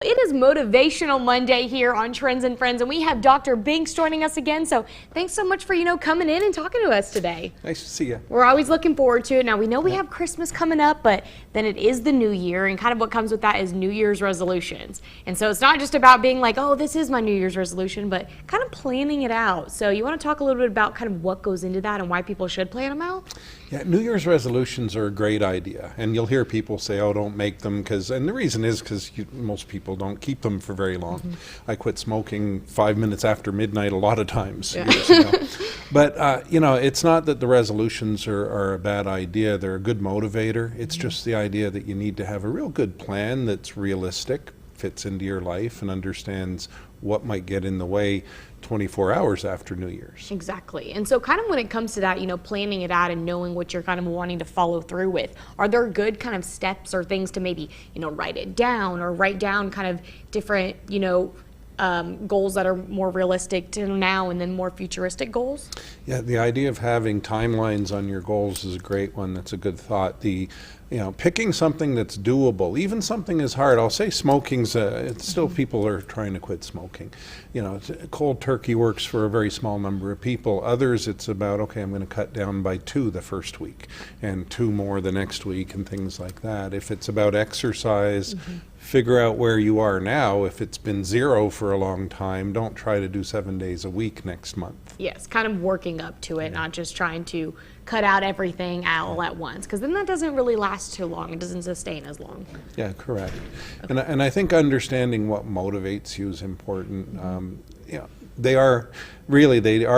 It is Motivational Monday here on Trends and Friends, and we have Dr. Binks joining us again. So thanks so much for, coming in and talking to us today. Nice to see you. We're always looking forward to it. Now, we know we have Christmas coming up, but then it is the new year, and kind of what comes with that is New Year's resolutions. And so it's not just about being like, oh, this is my New Year's resolution, but kind of planning it out. So you want to talk a little bit about kind of what goes into that and why people should plan them out? Yeah, New Year's resolutions are a great idea, and you'll hear people say, oh, don't make them, and the reason is because most people don't keep them for very long. I quit smoking 5 minutes after midnight a lot of times years ago. But, it's not that the resolutions are a bad idea. They're a good motivator. It's just the idea that you need to have a real good plan that's realistic, fits into your life, and understands what might get in the way 24 hours after New Year's. Exactly. And so kind of when it comes to that, planning it out and knowing what you're kind of wanting to follow through with, are there good kind of steps or things to maybe, write it down or write down kind of different, goals that are more realistic to now and then more futuristic goals? Yeah, the idea of having timelines on your goals is a great one. That's a good thought. Picking something that's doable, even something as hard. I'll say smoking's, it's still people are trying to quit smoking. Cold turkey works for a very small number of people. Others, it's about, okay, I'm going to cut down by 2 the first week and 2 more the next week and things like that. If it's about exercise, figure out where you are now. If it's been 0 for a long time, don't try to do 7 days a week next month. Yes, kind of working up to it, not just trying to cut out everything all at once, because then that doesn't really last too long. It doesn't sustain as long. Yeah, correct. Okay. And I think understanding what motivates you is important. They are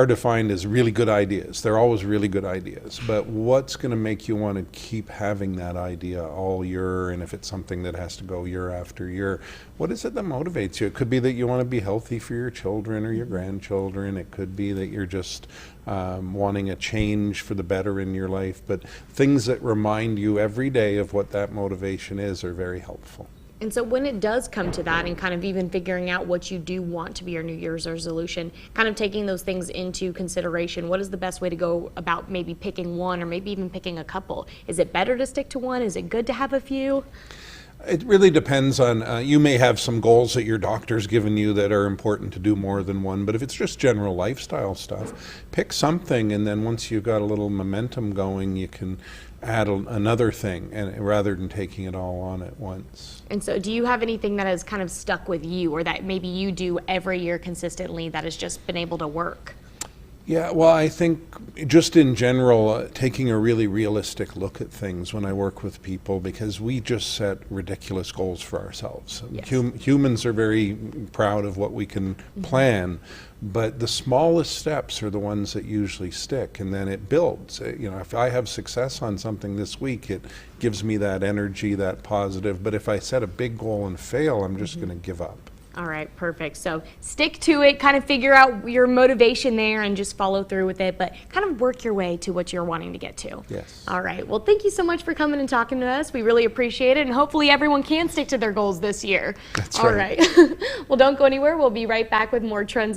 defined as really good ideas. They're always really good ideas. But what's going to make you want to keep having that idea all year? And if it's something that has to go year after year, what is it that motivates you? It could be that you want to be healthy for your children or your grandchildren. It could be that you're just wanting a change for the better in your life. But things that remind you every day of what that motivation is are very helpful. And so when it does come to that and kind of even figuring out what you do want to be your New Year's resolution, kind of taking those things into consideration, what is the best way to go about maybe picking one or maybe even picking a couple? Is it better to stick to one? Is it good to have a few? It really depends on, you may have some goals that your doctor's given you that are important to do more than one, but if it's just general lifestyle stuff, pick something, and then once you've got a little momentum going, you can add another thing, and rather than taking it all on at once. And so do you have anything that has kind of stuck with you, or that maybe you do every year consistently that has just been able to work? Yeah, well, I think just in general, taking a really realistic look at things when I work with people, because we just set ridiculous goals for ourselves. Yes. Humans are very proud of what we can plan, but the smallest steps are the ones that usually stick, and then it builds. If I have success on something this week, it gives me that energy, that positive, but if I set a big goal and fail, I'm just going to give up. All right, perfect. So stick to it, kind of figure out your motivation there and just follow through with it, but kind of work your way to what you're wanting to get to. Yes. All right. Well, thank you so much for coming and talking to us. We really appreciate it, and hopefully everyone can stick to their goals this year. That's right. All right. Well, don't go anywhere. We'll be right back with more Trends